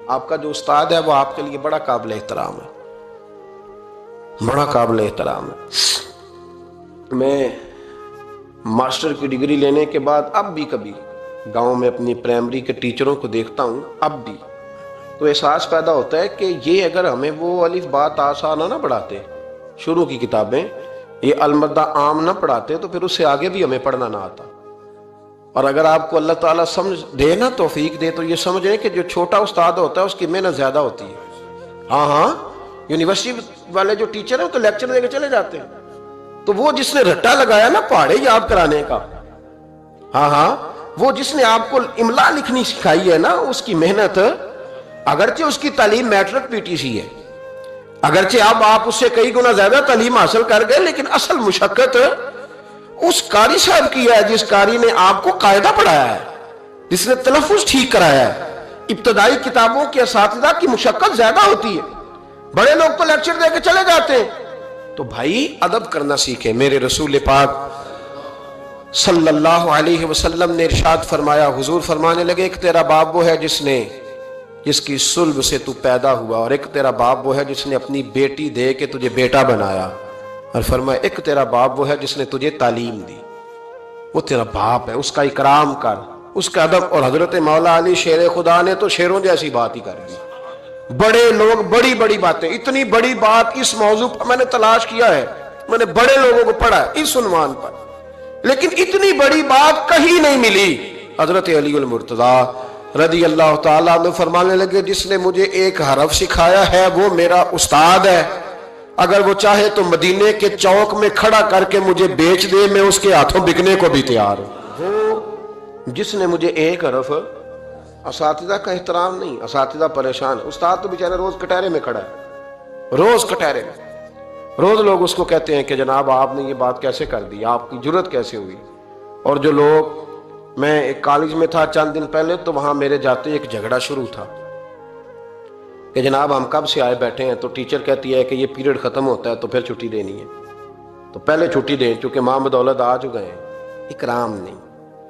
آپ کا جو استاد ہے وہ آپ کے لیے بڑا قابل احترام ہے، بڑا قابل احترام ہے۔ میں ماسٹر کی ڈگری لینے کے بعد اب بھی کبھی گاؤں میں اپنی پرائمری کے ٹیچروں کو دیکھتا ہوں، اب بھی تو احساس پیدا ہوتا ہے کہ یہ اگر ہمیں وہ الف با تا سا نہ پڑھاتے، شروع کی کتابیں یہ المدہ عام نہ پڑھاتے تو پھر اس سے آگے بھی ہمیں پڑھنا نہ آتا۔ اور اگر آپ کو اللہ تعالیٰ سمجھ دے نا، توفیق دے، تو یہ سمجھیں کہ جو چھوٹا استاد ہوتا ہے اس کی محنت زیادہ ہوتی ہے۔ ہاں یونیورسٹی والے جو ٹیچر ہیں تو لیکچر دے کے چلے جاتے ہیں، تو وہ جس نے رٹا لگایا نا پہاڑے یاد کرانے کا، وہ جس نے آپ کو املا لکھنی سکھائی ہے نا، اس کی محنت، اگرچہ اس کی تعلیم میٹرک پی ٹی سی ہے، اگرچہ اب آپ اس سے کئی گنا زیادہ تعلیم حاصل کر گئے، لیکن اصل مشقت اس قاری صاحب کی ہے جس قاری نے آپ کو قاعدہ پڑھایا ہے، جس نے تلفظ ٹھیک کرایا ہے۔ ابتدائی کتابوں کے اساتذہ کی مشقت زیادہ ہوتی ہے، بڑے لوگ تو لیکچر دے کے چلے جاتے ہیں۔ تو بھائی ادب کرنا سیکھیں۔ میرے رسول پاک صلی اللہ علیہ وسلم نے ارشاد فرمایا، حضور فرمانے لگے، ایک تیرا باپ وہ ہے جس کی صلب سے تو پیدا ہوا، اور ایک تیرا باپ وہ ہے جس نے اپنی بیٹی دے کے تجھے بیٹا بنایا، اور فرمایا ایک تیرا باپ وہ ہے جس نے تجھے تعلیم دی، وہ تیرا باپ ہے، اس کا اکرام کر، اس کا ادب۔ اور حضرت مولا علی شیر خدا نے تو شیروں جیسی بات ہی کر دی۔ بڑے لوگ بڑی بڑی باتیں، اتنی بڑی بات اس موضوع پر میں نے تلاش کیا ہے، میں نے بڑے لوگوں کو پڑھا ہے اس عنوان پر، لیکن اتنی بڑی بات کہیں نہیں ملی۔ حضرت علی المرتضیٰ رضی اللہ تعالیٰ عنہ فرمانے لگے، جس نے مجھے ایک حرف سکھایا ہے وہ میرا استاد ہے، اگر وہ چاہے تو مدینے کے چوک میں کھڑا کر کے مجھے بیچ دے، میں اس کے ہاتھوں بکنے کو بھی تیار ہوں۔ وہ جس نے مجھے ایک حرف، اساتذہ کا احترام نہیں، اساتذہ پریشان، استاد تو بیچارے روز کٹہرے میں کھڑا ہے، روز کٹہرے میں، روز لوگ اس کو کہتے ہیں کہ جناب آپ نے یہ بات کیسے کر دی، آپ کی جرت کیسے ہوئی۔ اور جو لوگ، میں ایک کالج میں تھا چند دن پہلے، تو وہاں میرے جاتے ایک جھگڑا شروع تھا کہ جناب ہم کب سے آئے بیٹھے ہیں، تو ٹیچر کہتی ہے کہ یہ پیریڈ ختم ہوتا ہے تو پھر چھٹی دینی ہے، تو پہلے چھٹی دیں چونکہ ماں بدولت آ چکے ہیں۔ اکرام نہیں،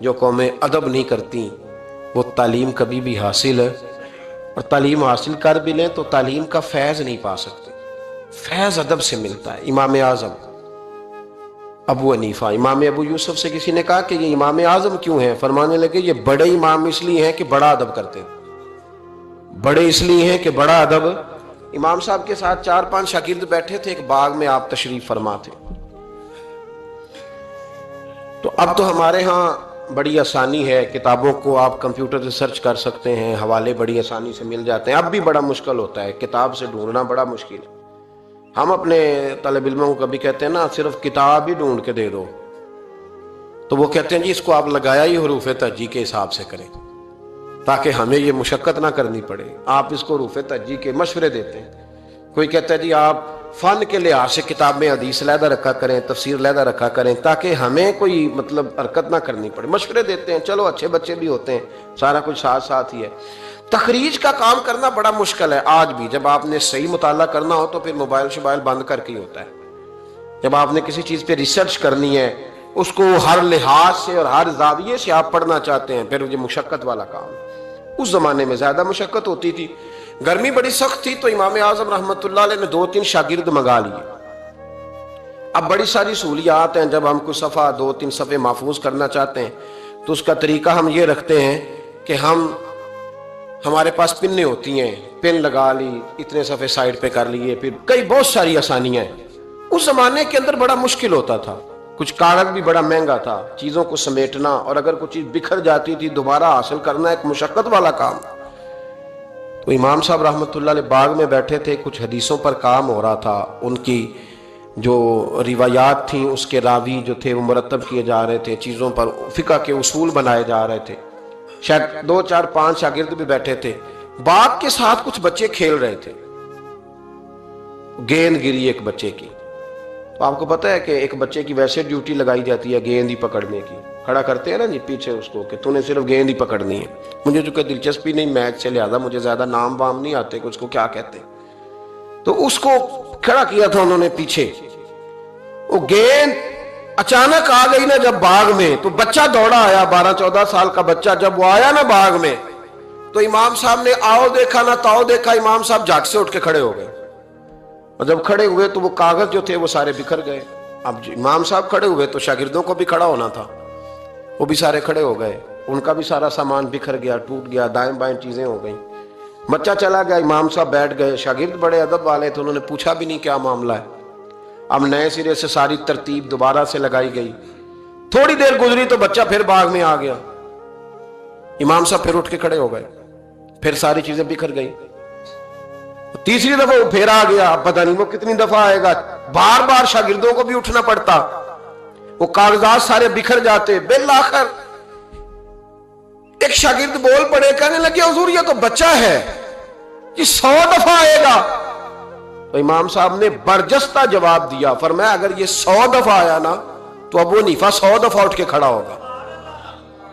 جو قومیں ادب نہیں کرتی وہ تعلیم کبھی بھی حاصل ہے، اور تعلیم حاصل کر بھی لیں تو تعلیم کا فیض نہیں پا سکتے۔ فیض ادب سے ملتا ہے۔ امام اعظم ابو حنیفہ، امام ابو یوسف سے کسی نے کہا کہ یہ امام اعظم کیوں ہیں؟ فرمانے لگے یہ بڑے امام اس لیے ہیں کہ بڑا ادب کرتے ہیں، بڑے اس لیے ہیں کہ بڑا ادب۔ امام صاحب کے ساتھ 4-5 شاگرد بیٹھے تھے، ایک باغ میں آپ تشریف فرما تھے۔ تو اب تو ہمارے ہاں بڑی آسانی ہے، کتابوں کو آپ کمپیوٹر سے سرچ کر سکتے ہیں، حوالے بڑی آسانی سے مل جاتے ہیں۔ اب بھی بڑا مشکل ہوتا ہے، کتاب سے ڈھونڈنا بڑا مشکل ہے۔ ہم اپنے طالب علموں کو کبھی کہتے ہیں نا صرف کتاب ہی ڈھونڈ کے دے دو، تو وہ کہتے ہیں جی اس کو آپ لگایا ہی حروف تہجی کے حساب سے کریں تاکہ ہمیں یہ مشقت نہ کرنی پڑے۔ آپ اس کو حروف تہجی کے مشورے دیتے ہیں۔ کوئی کہتا ہے جی آپ فن کے لحاظ سے کتاب میں حدیث علیحدہ رکھا کریں، تفسیر علیحدہ رکھا کریں تاکہ ہمیں کوئی حرکت نہ کرنی پڑے، مشورے دیتے ہیں۔ چلو اچھے بچے بھی ہوتے ہیں، سارا کچھ ساتھ ساتھ ہی ہے۔ تخریج کا کام کرنا بڑا مشکل ہے آج بھی۔ جب آپ نے صحیح مطالعہ کرنا ہو تو پھر موبائل شبائل بند کر کے ہی ہوتا ہے۔ جب آپ نے کسی چیز پہ ریسرچ کرنی ہے، اس کو ہر لحاظ سے اور ہر زاویے سے آپ پڑھنا چاہتے ہیں، پھر یہ مشقت والا کام۔ اس زمانے میں زیادہ مشقت ہوتی تھی، گرمی بڑی سخت تھی، تو امام اعظم رحمۃ اللہ علیہ نے 2-3 شاگرد منگا لیے۔ اب بڑی ساری سہولیات ہیں، جب ہم کوئی صفحہ 2-3 صفحے محفوظ کرنا چاہتے ہیں تو اس کا طریقہ ہم یہ رکھتے ہیں کہ ہمارے پاس پنیں ہوتی ہیں، پن لگا لی، اتنے صفحے سائڈ پہ کر لیے، پھر بہت ساری آسانیاں ہیں۔ اس زمانے کے اندر بڑا مشکل ہوتا تھا، کچھ کاغذ بھی بڑا مہنگا تھا، چیزوں کو سمیٹنا، اور اگر کوئی چیز بکھر جاتی تھی دوبارہ حاصل کرنا ایک مشقت والا کام۔ تو امام صاحب رحمۃ اللہ علیہ باغ میں بیٹھے تھے، کچھ حدیثوں پر کام ہو رہا تھا، ان کی جو روایات تھیں اس کے راوی جو تھے وہ مرتب کیے جا رہے تھے، چیزوں پر فقہ کے اصول بنائے جا رہے تھے۔ شاید 2-4-5 شاگرد بھی بیٹھے تھے، باغ کے ساتھ کچھ بچے کھیل رہے تھے، گیند گری ایک بچے کی۔ تو آپ کو پتہ ہے کہ ایک بچے کی ویسے ڈیوٹی لگائی جاتی ہے گیند ہی پکڑنے کی، کھڑا کرتے ہیں نا جی پیچھے اس کو کہ تو نے صرف گیند ہی پکڑنی ہے۔ مجھے چونکہ دلچسپی نہیں میچ سے، لہذا مجھے زیادہ نام وام نہیں آتے کہ اس کو کیا کہتے ہیں، تو اس کو کھڑا کیا تھا انہوں نے پیچھے۔ وہ گیند اچانک آ گئی نا جب باغ میں، تو بچہ دوڑا آیا، 12-14 سال کا بچہ، جب وہ آیا نا باغ میں تو امام صاحب نے آؤ دیکھا نہ تاؤ دیکھا، امام صاحب جھٹ سے اٹھ کے کھڑے ہو گئے، اور جب کھڑے ہوئے تو وہ کاغذ جو تھے وہ سارے بکھر گئے۔ اب امام صاحب کھڑے ہوئے تو شاگردوں کو بھی کھڑا ہونا تھا، وہ بھی سارے کھڑے ہو گئے، ان کا بھی سارا سامان بکھر گیا، ٹوٹ گیا، دائیں بائیں چیزیں ہو گئیں۔ بچہ چلا گیا، امام صاحب بیٹھ گئے، شاگرد بڑے ادب والے تھے، انہوں نے پوچھا بھی نہیں کیا معاملہ ہے۔ اب نئے سرے سے ساری ترتیب دوبارہ سے لگائی گئی، تھوڑی دیر گزری تو بچہ پھر باغ میں آ گیا، امام صاحب پھر اٹھ کے کھڑے ہو گئے، پھر ساری چیزیں بکھر گئی۔ تیسری دفعہ وہ پھر آ گیا، اب پتہ نہیں وہ کتنی دفعہ آئے گا، بار بار شاگردوں کو بھی اٹھنا پڑتا، وہ کاغذات سارے بکھر جاتے۔ بالآخر ایک شاگرد بول پڑے، کہنے لگے حضور یہ تو بچہ ہے، یہ 100 دفعہ آئے گا۔ تو امام صاحب نے برجستہ جواب دیا، فرمایا اگر یہ 100 دفعہ آیا نا تو ابو حنیفہ 100 دفعہ اٹھ کے کھڑا ہوگا،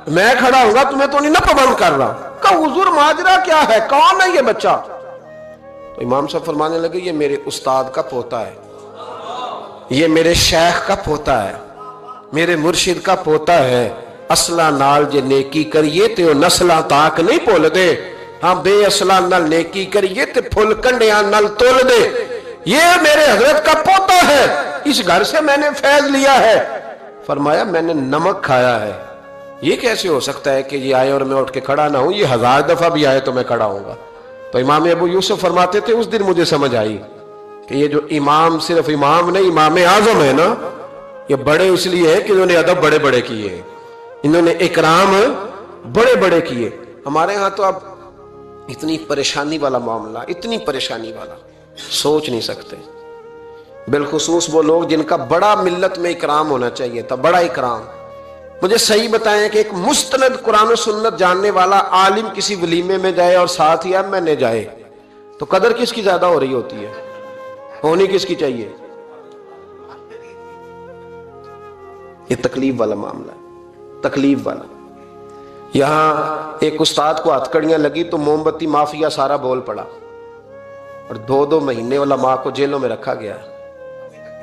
میں کھڑا ہوں گا، تمہیں تو نہیں نہ پابند کر رہا۔ کہا حضور ماجرا کیا ہے، کون ہے یہ بچہ؟ تو امام صاحب فرمانے لگے یہ میرے استاد کا پوتا ہے، یہ میرے شیخ کا پوتا ہے، میرے مرشد کا پوتا ہے۔ اصلہ نال جے نیکی کریے تے نسلاں تاک نہیں بھول دے، ہاں بے اصلہ نال نیکی کریے تے پھل کنڈیاں نال تول دے۔ یہ میرے حضرت کا پوتا ہے، اس گھر سے میں نے فیض لیا ہے۔ فرمایا میں نے نمک کھایا ہے، یہ کیسے ہو سکتا ہے کہ یہ آئے اور میں اٹھ کے کھڑا نہ ہوں، یہ 1000 دفعہ بھی آئے تو میں کھڑا ہوں گا۔ تو امام ابو یوسف فرماتے تھے اس دن مجھے سمجھ آئی کہ یہ جو امام صرف امام نہیں، امام اعظم ہے نا، یہ بڑے اس لیے ہے کہ انہوں نے ادب بڑے بڑے کیے، انہوں نے اکرام بڑے بڑے کیے۔ ہمارے ہاں تو اب اتنی پریشانی والا معاملہ، اتنی پریشانی والا سوچ نہیں سکتے، بالخصوص وہ لوگ جن کا بڑا ملت میں اکرام ہونا چاہیے تھا، بڑا اکرام۔ مجھے صحیح بتائیں کہ ایک مستند قرآن و سنت جاننے والا عالم کسی ولیمے میں جائے اور ساتھ ہی ایم این اے جائے تو قدر کس کی زیادہ ہو رہی ہوتی ہے، ہونی کس کی چاہیے؟ یہ تکلیف والا معاملہ ہے، تکلیف والا۔ یہاں ایک استاد کو ہتھکڑیاں لگی تو موم بتی مافیا سارا بول پڑا، اور 2 مہینے علماء کو جیلوں میں رکھا گیا،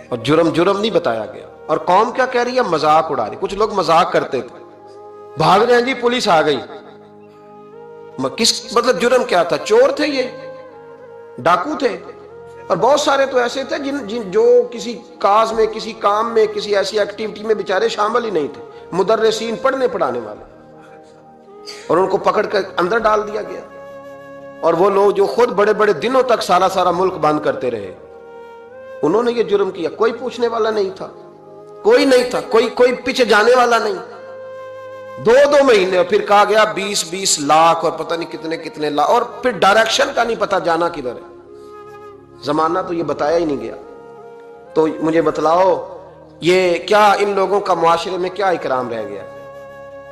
اور جرم نہیں بتایا گیا، اور قوم کیا کہہ رہی ہے؟ مذاق اڑا رہی۔ کچھ لوگ مذاق کرتے تھے، بھاگ رہے ہیں جی پولیس آ گئی، مطلب جرم کیا تھا؟ چور تھے، یہ ڈاکو تھے، اور بہت سارے تو ایسے تھے جو کسی کاز میں، کسی کام میں، کسی ایسی ایکٹیویٹی میں بیچارے شامل ہی نہیں تھے، مدرسین پڑھنے پڑھانے والے، اور ان کو پکڑ کر اندر ڈال دیا گیا۔ اور وہ لوگ جو خود بڑے بڑے دنوں تک سارا ملک بند کرتے رہے، انہوں نے یہ جرم کیا، کوئی پوچھنے والا نہیں تھا، کوئی نہیں تھا، کوئی پیچھے جانے والا نہیں۔ 2 مہینے، اور پھر کہا گیا 20 لاکھ اور پتہ نہیں کتنے لاکھ، اور پھر ڈائریکشن کا نہیں پتا جانا کدھر ہے، زمانہ تو یہ بتایا ہی نہیں گیا۔ تو مجھے بتلاؤ یہ کیا ان لوگوں کا معاشرے میں کیا اکرام رہ گیا،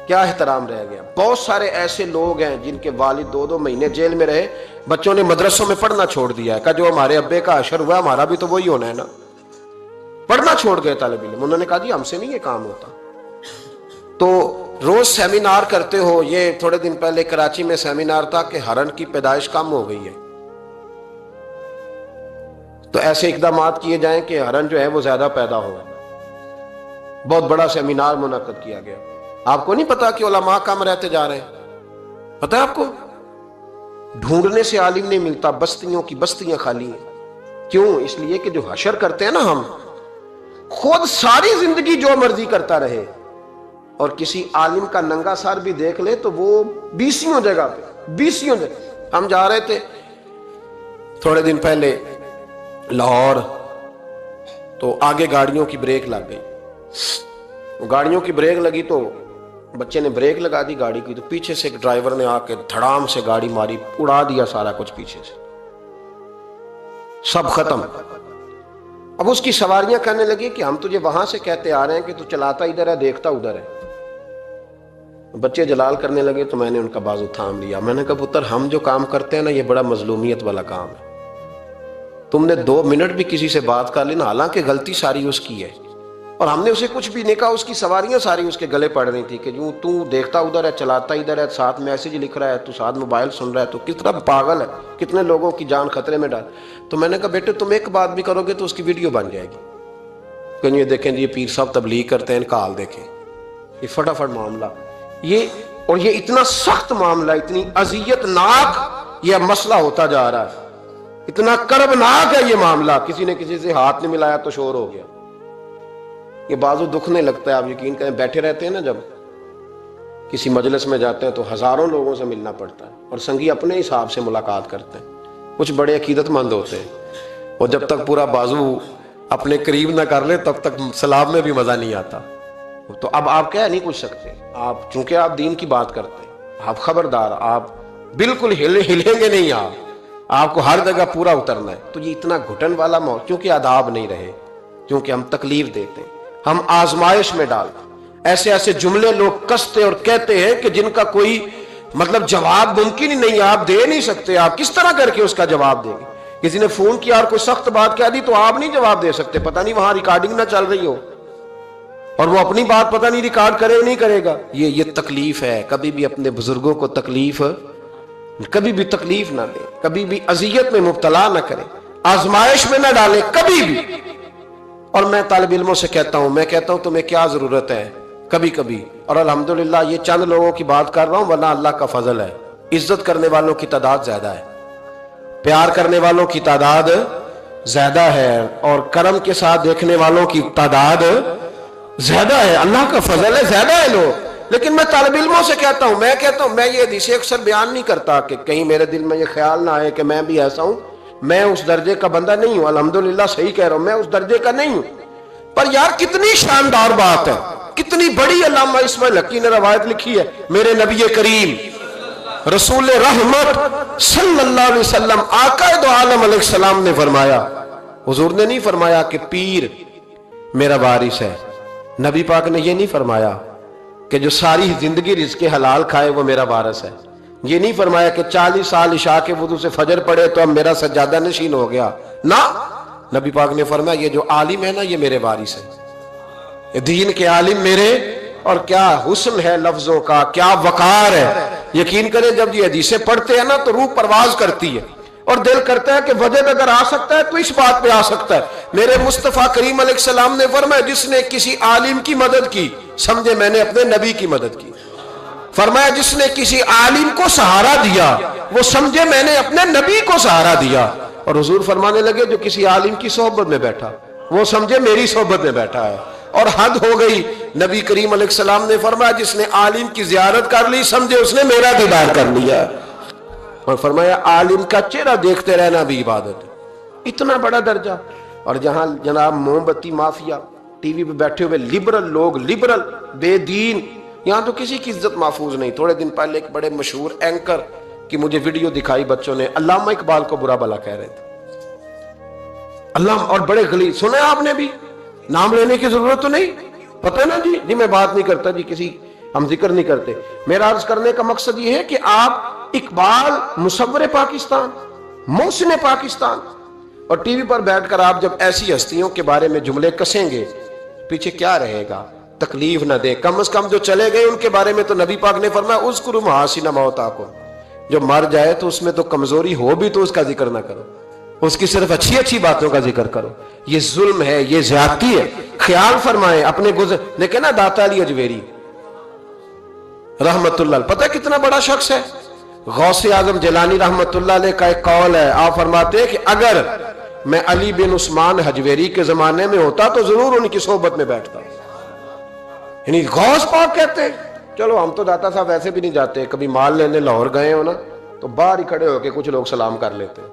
کیا احترام رہ گیا؟ بہت سارے ایسے لوگ ہیں جن کے والد 2 مہینے جیل میں رہے، بچوں نے مدرسوں میں پڑھنا چھوڑ دیا ہے، کہ جو ہمارے ابے کا حشر ہوا ہمارا بھی تو وہی ہونا ہے نا، پڑھنا چھوڑ گئے طالب علم، انہوں نے کہا جی ہم سے نہیں یہ کام ہوتا۔ تو روز سیمینار کرتے ہو، یہ تھوڑے دن پہلے کراچی میں سیمینار تھا کہ ہرن کی پیدائش کم ہو گئی ہے، تو ایسے اقدامات کیے جائیں کہ ہرن جو ہے وہ زیادہ پیدا ہو۔ بہت بڑا سیمینار منعقد کیا گیا۔ آپ کو نہیں پتا کہ علماء کم رہتے جا رہے ہیں؟ پتا ہے آپ کو؟ ڈھونڈنے سے عالم نہیں ملتا، بستیوں کی بستیاں خالی ہیں۔ کیوں؟ اس لیے کہ جو حشر کرتے ہیں نا ہم، خود ساری زندگی جو مرضی کرتا رہے، اور کسی عالم کا ننگا سر بھی دیکھ لے تو وہ 20 جگہ پہ 20 جگہ۔ ہم جا رہے تھے تھوڑے دن پہلے لاہور، تو آگے گاڑیوں کی بریک لگ گئی، گاڑیوں کی بریک لگی تو بچے نے بریک لگا دی گاڑی کی، تو پیچھے سے ایک ڈرائیور نے آ کے دھڑام سے گاڑی ماری، اڑا دیا سارا کچھ پیچھے سے، سب ختم۔ اب اس کی سواریاں کہنے لگی کہ ہم تجھے وہاں سے کہتے آ رہے ہیں کہ تو چلاتا ادھر ہے، دیکھتا ادھر ہے۔ بچے جلال کرنے لگے تو میں نے ان کا بازو تھام لیا، میں نے کہا پتر ہم جو کام کرتے ہیں نا یہ بڑا مظلومیت والا کام ہے، تم نے 2 منٹ بھی کسی سے بات کر لی نا، حالانکہ غلطی ساری اس کی ہے، اور ہم نے اسے کچھ بھی نہیں کہا، اس کی سواریاں ساری اس کے گلے پڑ رہی تھی کہ جو تو دیکھتا ادھر ہے، چلاتا ادھر ہے، ساتھ میسج لکھ رہا ہے، تو ساتھ موبائل سن رہا ہے، تو کتنا پاگل ہے، کتنے لوگوں کی جان خطرے میں ڈال۔ تو میں نے کہا بیٹے تم ایک بات بھی کرو گے تو اس کی ویڈیو بن جائے گی کہ یہ دیکھیں جی یہ پیر صاحب تبلیغ کرتے ہیں، ان کا حال دیکھیں، یہ فٹافٹ معاملہ۔ یہ اور یہ اتنا سخت معاملہ، اتنی اذیت ناک یہ مسئلہ ہوتا جا رہا ہے، اتنا کربناک ہے یہ معاملہ، کسی نے کسی سے ہاتھ نہیں ملایا تو شور ہو گیا۔ یہ بازو دکھنے لگتا ہے، آپ یقین کریں، بیٹھے رہتے ہیں نا جب کسی مجلس میں جاتے ہیں تو ہزاروں لوگوں سے ملنا پڑتا ہے، اور سنگی اپنے حساب سے ملاقات کرتے ہیں، کچھ بڑے عقیدت مند ہوتے ہیں، اور جب تک پورا بازو اپنے قریب نہ کر لے تب تک سلام میں بھی مزہ نہیں آتا۔ تو اب آپ کہہ نہیں کچھ سکتے، آپ چونکہ آپ دین کی بات کرتے ہیں، آپ خبردار، آپ بالکل ہلیں گے نہیں، آپ کو ہر جگہ پورا اترنا ہے۔ تو یہ اتنا گھٹن والا موضوع، کیونکہ آداب نہیں رہے، کیونکہ ہم تکلیف دیتے ہیں، ہم آزمائش میں ڈالتے ہیں، ایسے ایسے جملے لوگ کستے اور کہتے ہیں کہ جن کا کوئی مطلب جواب ممکن ہی نہیں، آپ دے نہیں سکتے، آپ کس طرح کر کے اس کا جواب دیں گے؟ کسی نے فون کیا اور کوئی سخت بات کہہ دی تو آپ نہیں جواب دے سکتے، پتہ نہیں وہاں ریکارڈنگ نہ چل رہی ہو اور وہ اپنی بات پتہ نہیں ریکارڈ کرے نہیں کرے گا۔ یہ تکلیف ہے۔ کبھی بھی اپنے بزرگوں کو تکلیف، کبھی بھی تکلیف نہ دیں، کبھی بھی اذیت میں مبتلا نہ کریں، آزمائش میں نہ ڈالیں کبھی بھی۔ اور میں طالب علموں سے کہتا ہوں، میں کہتا ہوں تمہیں کیا ضرورت ہے کبھی کبھی، اور الحمدللہ یہ چند لوگوں کی بات کر رہا ہوں، ورنہ اللہ کا فضل ہے، عزت کرنے والوں کی تعداد زیادہ ہے، پیار کرنے والوں کی تعداد زیادہ ہے، اور کرم کے ساتھ دیکھنے والوں کی تعداد زیادہ ہے، اللہ کا فضل ہے، زیادہ ہے لوگ۔ لیکن میں طالب علموں سے کہتا ہوں، میں یہ حدیثیں اکثر بیان نہیں کرتا کہ کہیں میرے دل میں یہ خیال نہ آئے کہ میں بھی ایسا ہوں، میں اس درجے کا بندہ نہیں ہوں، الحمدللہ صحیح کہہ رہا ہوں، میں اس درجے کا نہیں ہوں۔ پر یار کتنی شاندار بات ہے، کتنی بڑی علامہ اسماعیل حقی نے روایت لکھی ہے، میرے نبی کریم رسول رحمت صلی اللہ علیہ وسلم آقا دو عالم علیہ السلام نے فرمایا، حضور نے نہیں فرمایا کہ پیر میرا وارث ہے، نبی پاک نے یہ نہیں فرمایا کہ جو ساری زندگی رزق حلال کھائے وہ میرا وارث ہے، یہ نہیں فرمایا کہ 40 سال عشاء کے وضو سے فجر پڑے تو اب میرا سجادہ نشین ہو گیا، نہ، نبی پاک نے فرمایا یہ جو عالم ہے نا یہ میرے وارث ہے، یہ دین کے عالم میرے، اور کیا حسن ہے لفظوں کا، کیا وقار ہے۔ یقین کریں جب یہ حدیثیں پڑھتے ہیں نا تو روح پرواز کرتی ہے، اور دل کرتا ہے کہ وجد اگر آ سکتا ہے تو اس بات پہ آ سکتا ہے۔ میرے مصطفیٰ کریم علیہ السلام نے فرمایا جس نے کسی عالم کی مدد کی سمجھے میں نے اپنے نبی کی مدد کی، فرمایا جس نے کسی عالم کو سہارا دیا وہ سمجھے میں نے اپنے نبی کو سہارا دیا، اور حضور فرمانے لگے جو کسی عالم کی صحبت میں بیٹھا وہ سمجھے میری صحبت میں بیٹھا ہے، اور حد ہو گئی، نبی کریم علیہ السلام نے فرمایا جس نے عالم کی زیارت کر لی سمجھے اس نے میرا دیدار کر لیا، اور فرمایا عالم کا چہرہ دیکھتے رہنا بھی عبادت ہے۔ اتنا بڑا درجہ، اور جہاں جناب موم بتی مافیا ٹی وی پہ بیٹھے ہوئے لبرل لوگ، لبرل بے دین، یہاں تو کسی کی عزت محفوظ نہیں۔ تھوڑے دن پہلے ایک بڑے مشہور اینکر کی مجھے ویڈیو دکھائی، بچوں نے علامہ اقبال کو برا بھلا کہہ رہے تھے، علامہ، اور بڑے غلیظ، سنا آپ نے بھی، نام لینے کی ضرورت تو نہیں، پتہ نا جی میں بات نہیں کرتا جی، کسی ہم ذکر نہیں کرتے۔ میرا عرض کرنے کا مقصد یہ ہے کہ آپ اقبال مصور پاکستان، محسن پاکستان، اور ٹی وی پر بیٹھ کر آپ جب ایسی ہستیوں کے بارے میں جملے کسیں گے پیچھے کیا رہے گا؟ تکلیف نہ دیں، کم از کم جو چلے گئے ان کے بارے میں تو نبی پاک نے فرمایا اذکروا محاسن موتاکم، جو مر جائے تو اس میں تو کمزوری ہو بھی تو اس کا ذکر نہ کرو، اس کی صرف اچھی اچھی باتوں کا ذکر کرو۔ یہ ظلم ہے، یہ زیادتی ہے، خیال فرمائیں اپنے گزر۔ دیکھیں نا داتا علی اجویری رحمت اللہ، پتہ کتنا بڑا شخص ہے، غوث اعظم جیلانی رحمت اللہ علیہ کا ایک قول ہے، آپ فرماتے ہیں کہ اگر میں علی بن عثمان حجویری کے زمانے میں ہوتا تو ضرور ان کی صحبت میں بیٹھتا، یعنی غوث پاک کہتے ہیں۔ چلو ہم تو داتا صاحب ویسے بھی نہیں جاتے، کبھی مال لینے لاہور گئے ہو نا تو باہر ہی کھڑے ہو کے کچھ لوگ سلام کر لیتے ہیں،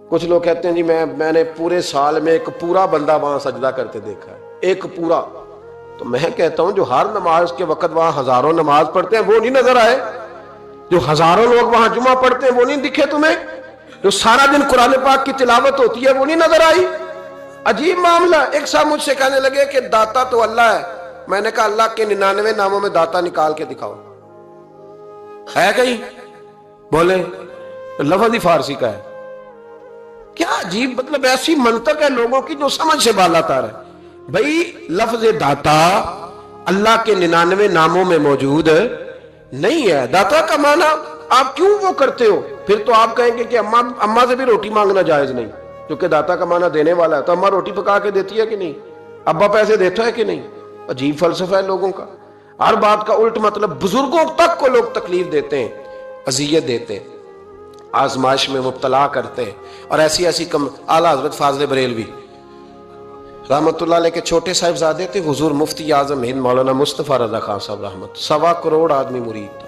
کچھ لوگ کہتے ہیں جی میں نے پورے سال میں ایک پورا بندہ وہاں سجدہ کرتے دیکھا ہے، ایک پورا۔ تو میں کہتا ہوں جو ہر نماز کے وقت وہاں ہزاروں نماز پڑھتے ہیں وہ نہیں نظر آئے؟ جو ہزاروں لوگ وہاں جمعہ پڑھتے ہیں وہ نہیں دکھے تمہیں؟ جو سارا دن قرآن پاک کی تلاوت ہوتی ہے وہ نہیں نظر آئی؟ عجیب معاملہ۔ ایک صاحب مجھ سے کہنے لگے کہ داتا تو اللہ ہے، میں نے کہا اللہ کے 99 ناموں میں داتا نکال کے دکھاؤ، ہے کہیں؟ بولے لفظ ہی فارسی کا ہے۔ کیا عجیب، مطلب ایسی منطق ہے لوگوں کی جو سمجھ سے بالا تار ہے۔ بھئی لفظ داتا اللہ کے 99 ناموں میں موجود نہیں ہے۔ داتا کا معنی آپ کیوں وہ کرتے ہو؟ پھر تو آپ کہیں گے کہ اماں سے بھی روٹی مانگنا جائز نہیں، کیونکہ داتا کا معنی دینے والا ہے، تو اماں روٹی پکا کے دیتی ہے کہ نہیں؟ ابا پیسے دیتا ہے کہ نہیں؟ عجیب فلسفہ ہے لوگوں کا۔ ہر بات کا الٹ مطلب، بزرگوں تک کو لوگ تکلیف دیتے ہیں، اذیت دیتے ہیں، آزمائش میں مبتلا کرتے ہیں. اور ایسی ایسی اعلیٰ حضرت فاضل بریلوی رحمت اللہ علیہ کے چھوٹے صاحبزادے تھے، حضور مفتی اعظم ہند مولانا مصطفیٰ رضا خان صاحب رحمت، 1.25 کروڑ آدمی مرید تھا،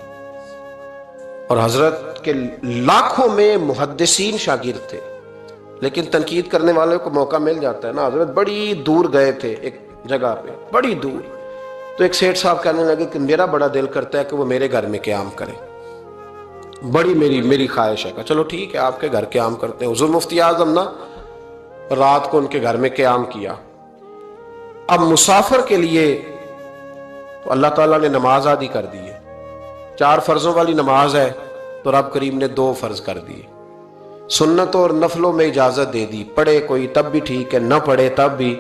اور حضرت کے لاکھوں میں محدثین شاگرد تھے. لیکن تنقید کرنے والوں کو موقع مل جاتا ہے نا. حضرت بڑی دور گئے تھے ایک جگہ پہ، بڑی دور، تو ایک سیٹھ صاحب کہنے لگے کہ میرا بڑا دل کرتا ہے کہ وہ میرے گھر میں قیام کرے، بڑی میری خواہش ہے. کہ چلو ٹھیک ہے، آپ کے گھر قیام کرتے ہیں. حضور مفتی اعظم نا رات کو ان کے گھر میں قیام کیا. اب مسافر کے لیے تو اللہ تعالیٰ نے نماز عادی کر دی ہے، 4 فرضوں والی نماز ہے تو رب کریم نے 2 فرض کر دیے. سنتوں اور نفلوں میں اجازت دے دی، پڑھے کوئی تب بھی ٹھیک ہے، نہ پڑھے تب بھی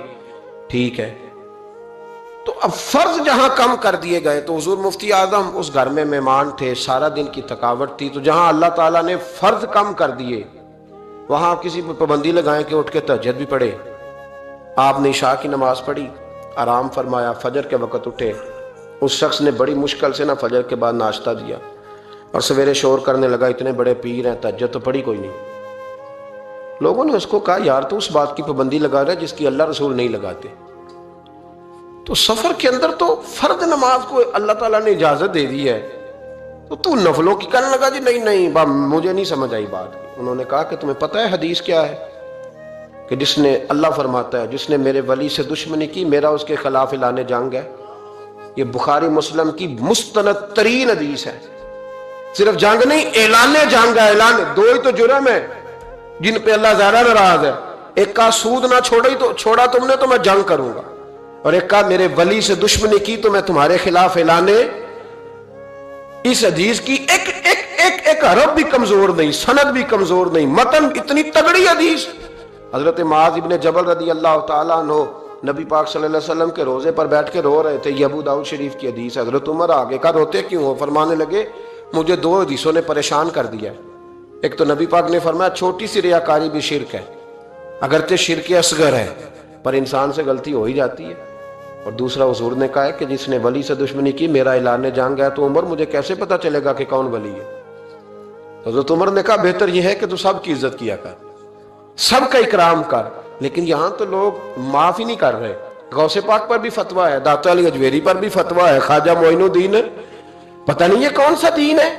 ٹھیک ہے. تو اب فرض جہاں کم کر دیے گئے تو حضور مفتی اعظم اس گھر میں مہمان تھے، سارا دن کی تھکاوٹ تھی، تو جہاں اللہ تعالیٰ نے فرض کم کر دیے وہاں آپ کسی پہ پابندی لگائیں کہ اٹھ کے تہجد بھی پڑھے. آپ نے عشاء کی نماز پڑھی، آرام فرمایا، فجر کے وقت اٹھے. اس شخص نے بڑی مشکل سے فجر کے بعد ناشتہ دیا اور سویرے شور کرنے لگا اتنے بڑے پیر ہیں، تہجد تو پڑھی کوئی نہیں. لوگوں نے اس کو کہا یار تو اس بات کی پابندی لگا رہا ہے جس کی اللہ رسول نہیں لگاتے. تو سفر کے اندر تو فرض نماز کو اللہ تعالیٰ نے اجازت دے دی ہے، تو نفلوں کی کہنے لگا جی نہیں مجھے نہیں سمجھ آئی بات. انہوں نے کہا کہ تمہیں پتہ ہے حدیث کیا ہے؟ کہ جس نے، اللہ فرماتا ہے جس نے میرے ولی سے دشمنی کی میرا اس کے خلاف اعلان جنگ ہے. یہ بخاری مسلم کی مستند ترین حدیث ہے. صرف جنگ نہیں، اعلان جنگ ہے. اعلان 2 ہی تو جرم ہے جن پہ اللہ زیادہ ناراض ہے. ایک کا سود نہ چھوڑا تم نے تو میں جنگ کروں گا، اور ایک کا میرے ولی سے دشمنی کی تو میں تمہارے خلاف اعلان. اس حدیث کی ایک حرف بھی کمزور نہیں، سند بھی کمزور نہیں، متن اتنی تگڑی حدیث. حضرت معاذ ابن جبل رضی اللہ تعالیٰ عنہ نبی پاک صلی اللہ علیہ وسلم کے روزے پر بیٹھ کے رو رہے تھے. یہ ابو داؤد شریف کی حدیث. حضرت عمر آگے کا روتے کیوں ہو؟ فرمانے لگے مجھے 2 حدیثوں نے پریشان کر دیا. ایک تو نبی پاک نے فرمایا چھوٹی سی ریاکاری بھی شرک ہے، اگرچہ شرک اصغر ہے پر انسان سے غلطی ہو ہی جاتی ہے. اور دوسرا حضور نے کہا ہے کہ جس نے ولی سے دشمنی کی میرا اعلان جنگ ہے. تو عمر مجھے کیسے پتا چلے گا کہ کون ولی ہے؟ حضرت عمر نے کہا بہتر یہ ہے کہ تو سب کی عزت کیا کر، سب کا اکرام کر. لیکن یہاں تو لوگ معاف ہی نہیں کر رہے. غوث پاک پر بھی فتویٰ ہے، داتا علی اجویری پر بھی فتویٰ ہے، خواجہ معین الدین. پتہ نہیں یہ کون سا دین ہے،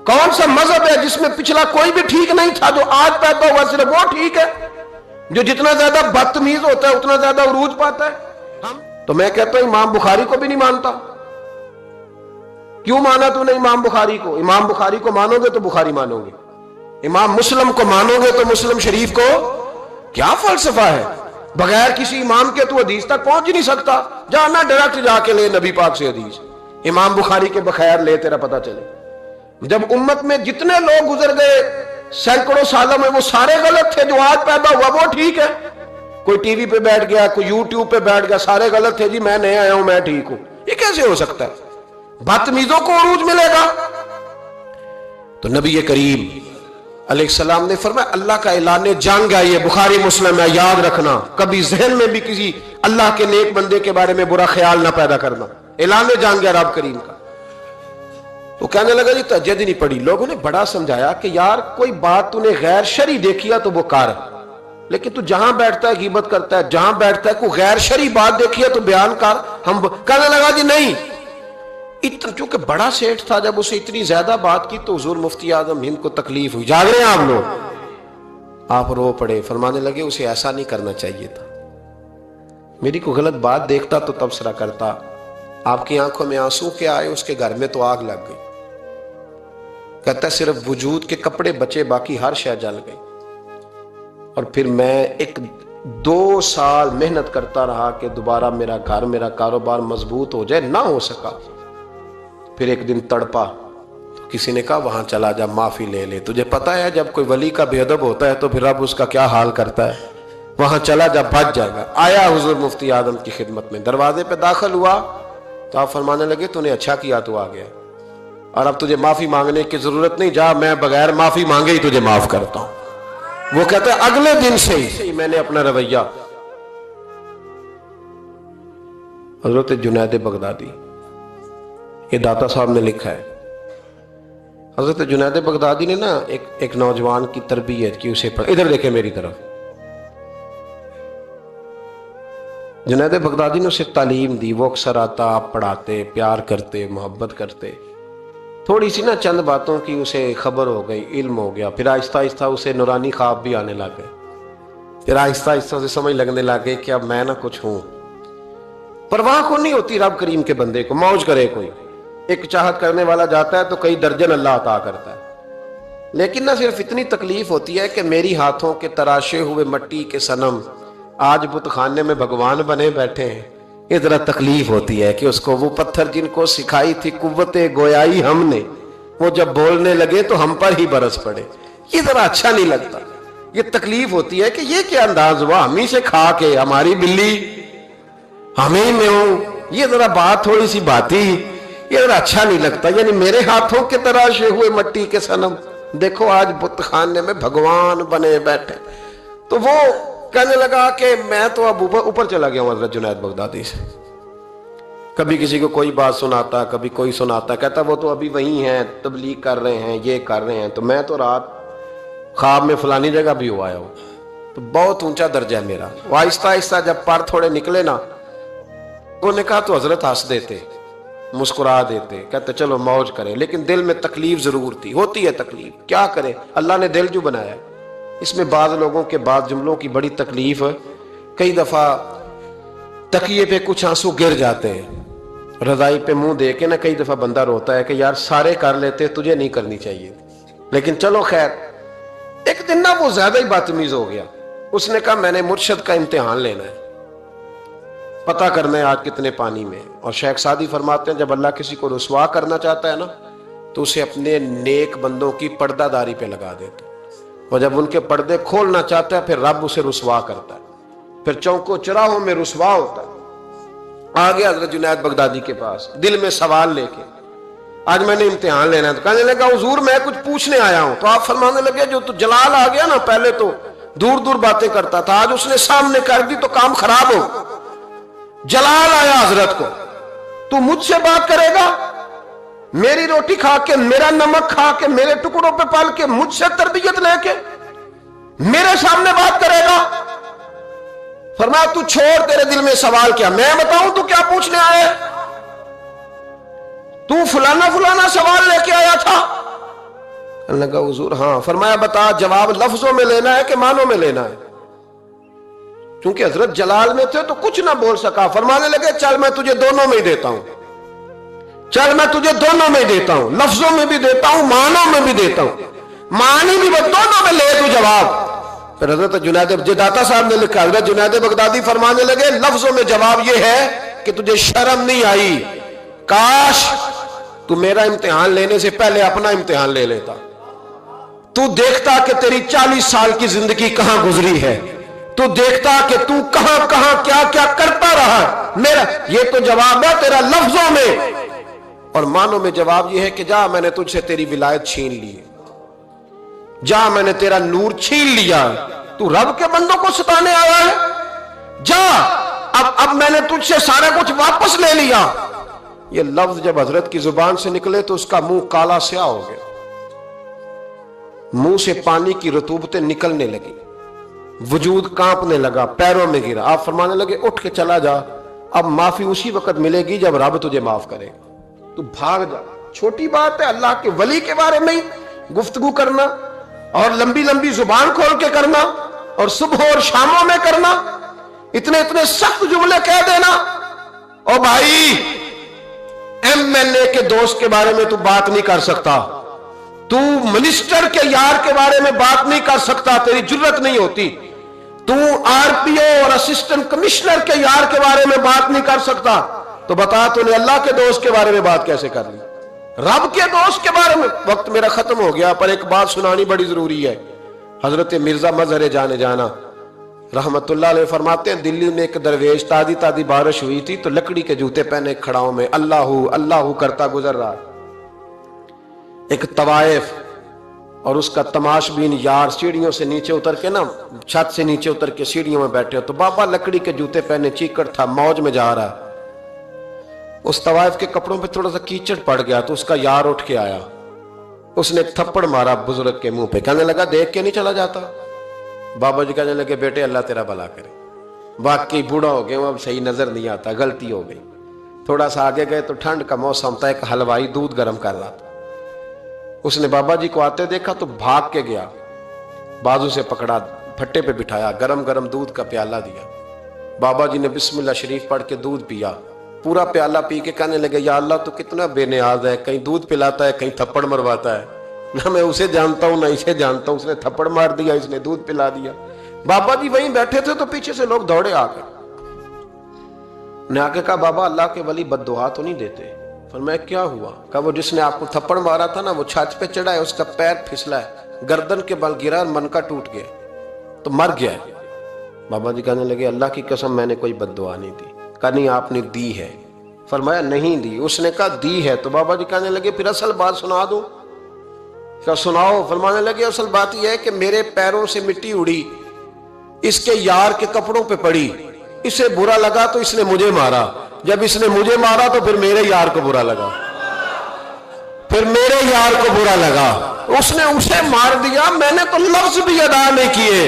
کون سا مذہب ہے جس میں پچھلا کوئی بھی ٹھیک نہیں تھا، جو آج پیدا ہوا صرف وہ ٹھیک ہے، جو جتنا زیادہ بدتمیز ہوتا ہے اتنا زیادہ عروج پاتا ہے. تو میں کہتا ہوں امام بخاری کو بھی نہیں مانتا. کیوں مانا تو نے امام بخاری کو؟ امام بخاری کو مانو گے تو بخاری مانو گے، امام مسلم کو مانو گے تو مسلم شریف کو. کیا فلسفہ ہے؟ بغیر کسی امام کے تو حدیث تک پہنچ ہی نہیں سکتا. جانا ڈائریکٹ جا کے لے نبی پاک سے حدیث، امام بخاری کے بخیر لے تیرا پتہ چلے. جب امت میں جتنے لوگ گزر گئے سینکڑوں سالوں میں وہ سارے غلط تھے، جو آج پیدا ہوا وہ ٹھیک ہے. کوئی ٹی وی پہ بیٹھ گیا، کوئی یوٹیوب پہ بیٹھ گیا، سارے غلط تھے جی میں نیا آیا ہوں میں ٹھیک ہوں. یہ کیسے ہو سکتا ہے؟ بدتمیزوں کو عروج ملے گا. تو نبی کریم علیہ السلام نے فرمایا اللہ کا اعلان جنگ ہے، یہ بخاری مسلم ہے، یاد رکھنا. کبھی ذہن میں بھی کسی اللہ کے نیک بندے کے بارے میں برا خیال نہ پیدا کرنا. اعلان جنگ ہے رب کریم کا. تو کہنے لگا جی تہجد ہی نہیں پڑھی. لوگوں نے بڑا سمجھایا کہ یار کوئی بات تو نے غیر شرعی دیکھی ہے تو وہ کر، لیکن تو جہاں بیٹھتا ہے غیبت کرتا ہے، جہاں بیٹھتا ہے کوئی غیر شرعی بات دیکھی ہے تو بیان کر. ہم کہنے لگا جی نہیں. چونکہ بڑا سیٹھ تھا، جب اسے اتنی زیادہ بات کی تو حضور مفتی اعظم ہند کو تکلیف ہوئی. جاگ رہے ہیں آپ لوگ؟ آپ رو پڑے، فرمانے لگے اسے ایسا نہیں کرنا چاہیے تھا. میری کوئی غلط بات دیکھتا تو تبصرہ کرتا. آپ کی آنکھوں میں آنسو کیا آئے، اس کے گھر میں تو آگ لگ گئی. کہتا ہے صرف وجود کے کپڑے بچے، باقی ہر شے جل گئی. اور پھر میں 2 سال محنت کرتا رہا کہ دوبارہ میرا گھر، میرا کاروبار مضبوط ہو جائے، نہ ہو سکا. پھر ایک دن تڑپا تو کسی نے کہا وہاں چلا جا، معافی لے لے. تجھے پتا ہے جب کوئی ولی کا بے ادب ہوتا ہے تو پھر رب اس کا کیا حال کرتا ہے. وہاں چلا جا، بچ جائے گا. آیا حضور مفتی اعظم کی خدمت میں، دروازے پہ داخل ہوا تو آپ فرمانے لگے تو نے اچھا کیا تو آ گیا، اور اب تجھے معافی مانگنے کی ضرورت نہیں، جا میں بغیر معافی مانگے ہی تجھے معاف کرتا ہوں. وہ کہتا ہے اگلے دن سے ہی میں نے اپنا رویہ. حضرت جنید بغدادی یہ داتا صاحب نے لکھا ہے، حضرت جنید بغدادی نے نا ایک نوجوان کی تربیت کی، اسے ادھر دیکھیں میری طرف، جنید بغدادی نے اسے تعلیم دی، وہ اکثر آتا، آپ پڑھاتے، پیار کرتے، محبت کرتے، تھوڑی سی نا چند باتوں کی اسے خبر ہو گئی، علم ہو گیا، پھر آہستہ آہستہ اسے نورانی خواب بھی آنے لگ گئے، پھر آہستہ آہستہ اسے سمجھ لگنے لگے کہ اب میں نہ کچھ ہوں۔ پرواہ کو نہیں ہوتی رب کریم کے بندے کو، موج کرے کوئی، ایک چاہت کرنے والا جاتا ہے تو کئی درجن اللہ عطا کرتا ہے، لیکن نہ صرف اتنی تکلیف ہوتی ہے کہ میری ہاتھوں کے تراشے ہوئے مٹی کے صنم آج بت خانے میں بھگوان بنے بیٹھے ہیں، یہ ذرا تکلیف ہوتی ہے کہ اس کو وہ پتھر جن کو سکھائی تھی قوت گویائی ہم نے، وہ جب بولنے لگے تو ہم پر ہی برس پڑے، یہ ذرا اچھا نہیں لگتا، یہ تکلیف ہوتی ہے کہ یہ کیا انداز ہوا، ہمیں سے کھا کے ہماری بلی ہمیں میں ہوں، یہ ذرا بات تھوڑی سی بات ہی، یہ ذرا اچھا نہیں لگتا، یعنی میرے ہاتھوں کے تراشے ہوئے مٹی کے صنم دیکھو آج بت خانے میں بھگوان بنے بیٹھے۔ تو وہ کہنے لگا کہ میں تو اب اوپر چلا گیا ہوں حضرت جنید بغدادی سے، کبھی کسی کو کوئی بات سناتا، کبھی کوئی سناتا، کہتا وہ تو ابھی وہی ہیں، تبلیغ کر رہے ہیں، یہ کر رہے ہیں، تو میں تو رات خواب میں فلانی جگہ بھی ہوا ہوں، تو بہت اونچا درجہ ہے میرا۔ وہ آہستہ آہستہ جب پر تھوڑے نکلے نا، انہوں نے کہا تو حضرت ہنس دیتے، مسکرا دیتے، کہتے چلو موج کریں، لیکن دل میں تکلیف ضرور تھی، ہوتی ہے تکلیف، کیا کرے، اللہ نے دل جو بنایا ہے، اس میں بعض لوگوں کے بعض جملوں کی بڑی تکلیف، کئی دفعہ تکیے پہ کچھ آنسو گر جاتے ہیں، رضائی پہ منہ دے کے نا کئی دفعہ بندہ روتا ہے کہ یار سارے کر لیتے، تجھے نہیں کرنی چاہیے، لیکن چلو خیر۔ ایک دن نا وہ زیادہ ہی بدتمیز ہو گیا، اس نے کہا میں نے مرشد کا امتحان لینا ہے، پتہ کرنا ہے آج کتنے پانی میں۔ اور شیخ سعدی فرماتے ہیں جب اللہ کسی کو رسوا کرنا چاہتا ہے نا تو اسے اپنے نیک بندوں کی پردہ داری پہ لگا دیتا ہے، اور جب ان کے پردے کھولنا چاہتا ہے پھر رب اسے رسوا کرتا ہے، پھر چوکوں چراہوں میں رسوا ہوتا ہے۔ آ گیا حضرت جنید بغدادی کے پاس دل میں سوال لے کے، آج میں نے امتحان لینا ہے، تو کہنے لگا حضور میں کچھ پوچھنے آیا ہوں، تو آپ فرمانے لگے جو تو جلال آ گیا نا، پہلے تو دور دور باتیں کرتا تھا، آج اس نے سامنے کر دی تو کام خراب ہو، جلال آیا حضرت کو، تو مجھ سے بات کرے گا، میری روٹی کھا کے، میرا نمک کھا کے، میرے ٹکڑوں پہ پال کے، مجھ سے تربیت لے کے میرے سامنے بات کرے گا؟ فرمایا تو چھوڑ، تیرے دل میں سوال کیا، میں بتاؤں تو کیا پوچھنے آئے، تو فلانا فلانا سوال لے کے آیا تھا؟ کہنے لگا حضور ہاں۔ فرمایا بتا جواب لفظوں میں لینا ہے کہ معنوں میں لینا ہے؟ کیونکہ حضرت جلال میں تھے تو کچھ نہ بول سکا، فرمانے لگے چل میں تجھے دونوں میں ہی دیتا ہوں، چل میں تجھے دونوں میں دیتا ہوں، لفظوں میں بھی دیتا ہوں، معنوں میں بھی دیتا ہوں، معنی بھی دونوں میں لے تو جواب۔ پھر حضرت جنید داتا صاحب نے لکھا، حضرت جنید بغدادی فرمانے لگے لفظوں میں جواب یہ ہے کہ تجھے شرم نہیں آئی، کاش تو میرا امتحان لینے سے پہلے اپنا امتحان لے لیتا، تو دیکھتا کہ تیری 40 سال کی زندگی کہاں گزری ہے، تو دیکھتا کہ تو کہاں کہاں کیا کیا کرتا رہا۔ میرا یہ تو جواب ہے تیرا لفظوں میں، اور معنوں میں جواب یہ ہے کہ جا میں نے تجھ سے تیری ولایت چھین لی، جا میں نے تیرا نور چھین لیا، تو رب کے بندوں کو ستانے آیا ہے، جا اب میں نے تجھ سے سارا کچھ واپس لے لیا۔ یہ لفظ جب حضرت کی زبان سے نکلے تو اس کا منہ کالا سیاہ ہو گیا، منہ سے پانی کی رطوبتیں نکلنے لگی، وجود کانپنے لگا، پیروں میں گرا۔ آپ فرمانے لگے اٹھ کے چلا جا، اب معافی اسی وقت ملے گی جب رب تجھے معاف کرے، تو بھاگ جا۔ چھوٹی بات ہے اللہ کے ولی کے بارے میں گفتگو کرنا، اور لمبی لمبی زبان کھول کے کرنا، اور صبح اور شاموں میں کرنا، اتنے اتنے سخت جملے کہہ دینا۔ او بھائی ایم ایل اے کے دوست کے بارے میں تو بات نہیں کر سکتا، تو منسٹر کے یار کے بارے میں بات نہیں کر سکتا، تیری جرت نہیں ہوتی، تو آر پی او اور اسسٹنٹ کمشنر کے یار کے بارے میں بات نہیں کر سکتا، تو بتا تو نے اللہ کے دوست کے بارے میں بات کیسے کر لی، رب کے دوست کے بارے میں؟ وقت میرا ختم ہو گیا، پر ایک بات سنانی بڑی ضروری ہے۔ حضرت مرزا مظہر جانے جانا رحمت اللہ علیہ فرماتے ہیں دلی میں ایک درویش تازی تازی بارش ہوئی تھی تو لکڑی کے جوتے پہنے کھڑاؤں میں اللہ اللہ کرتا گزر رہا، ایک طوائف اور اس کا تماش بین یار سیڑھیوں سے نیچے اتر کے نا، چھت سے نیچے اتر کے سیڑھیوں میں بیٹھے ہو، تو بابا لکڑی کے جوتے پہنے چیکڑ تھا، موج میں جا رہا ہے، اس طوائف کے کپڑوں پہ تھوڑا سا کیچڑ پڑ گیا تو اس کا یار اٹھ کے آیا، اس نے ایک تھپڑ مارا بزرگ کے منہ پہ، کہنے لگا دیکھ کے نہیں چلا جاتا؟ بابا جی کہنے لگے بیٹے اللہ تیرا بھلا کرے، واقعی بوڑھا ہو گئے، اب صحیح نظر نہیں آتا، غلطی ہو گئی۔ تھوڑا سا آگے گئے تو ٹھنڈ کا موسم تھا، ایک حلوائی دودھ گرم کر رہا تھا، اس نے بابا جی کو آتے دیکھا تو بھاگ کے گیا، بازو سے پکڑا، پھٹے پہ بٹھایا، گرم گرم دودھ کا پیالہ دیا، بابا جی نے بسم اللہ شریف پڑھ کے دودھ پیا، پورا پیالہ پی کے کہنے لگے یا اللہ تو کتنا بے نیاز ہے، کہیں دودھ پلاتا ہے کہیں تھپڑ مرواتا ہے، نہ میں اسے جانتا ہوں نہ اسے جانتا ہوں، اس نے تھپڑ مار دیا، اس نے دودھ پلا دیا۔ بابا جی وہیں بیٹھے تھے تو پیچھے سے لوگ دوڑے آ گئے، نے آ کے کہا بابا اللہ کے ولی بد دعا تو نہیں دیتے؟ فرمایا کیا ہوا؟ کہا وہ جس نے آپ کو تھپڑ مارا تھا نا وہ چھت پہ چڑھا ہے، اس کا پیر پھسلا ہے، گردن کے بل گرا، منکا ٹوٹ گیا تو مر گیا ہے۔ بابا جی کہنے لگے اللہ کی قسم میں نے کوئی بد دعا نہیں دی۔ کہا نہیں آپ نے دی ہے۔ فرمایا نہیں دی۔ اس نے کہا دی ہے۔ تو بابا جی کہنے لگے پھر اصل بات سنا دوں؟ کیا سناؤ؟ فرمانے لگے اصل بات یہ ہے کہ میرے پیروں سے مٹی اڑی، اس کے یار کے کپڑوں پہ پڑی، اسے برا لگا تو اس نے مجھے مارا، جب اس نے مجھے مارا تو پھر میرے یار کو برا لگا، پھر میرے یار کو برا لگا، اس نے اسے مار دیا، میں نے تو لفظ بھی ادا نہیں کیے۔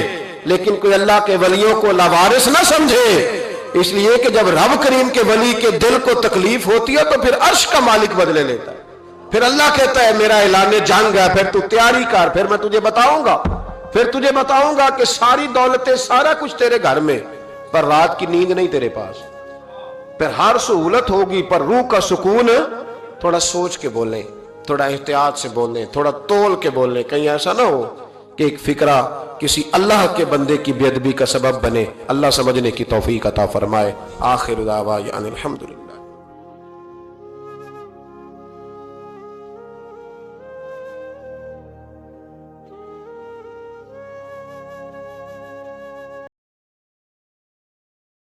لیکن کوئی اللہ کے ولیوں کو لاوارث نہ سمجھے، اس لیے کہ جب رب کریم کے ولی کے دل کو تکلیف ہوتی ہے تو پھر عرش کا مالک بدلے لیتا ہے، پھر اللہ کہتا ہے میرا اعلان جنگ ہے، پھر تو تیاری کر، پھر میں تجھے بتاؤں گا کہ ساری دولتیں سارا کچھ تیرے گھر میں، پر رات کی نیند نہیں تیرے پاس، پھر ہر سہولت ہوگی پر روح کا سکون۔ تھوڑا سوچ کے بولیں، تھوڑا احتیاط سے بولیں، تھوڑا تول کے بولیں، کہیں ایسا نہ ہو کہ ایک فکرہ کسی اللہ کے بندے کی بے ادبی کا سبب بنے۔ اللہ سمجھنے کی توفیق عطا فرمائے۔ آخر دعوانا الحمدللہ۔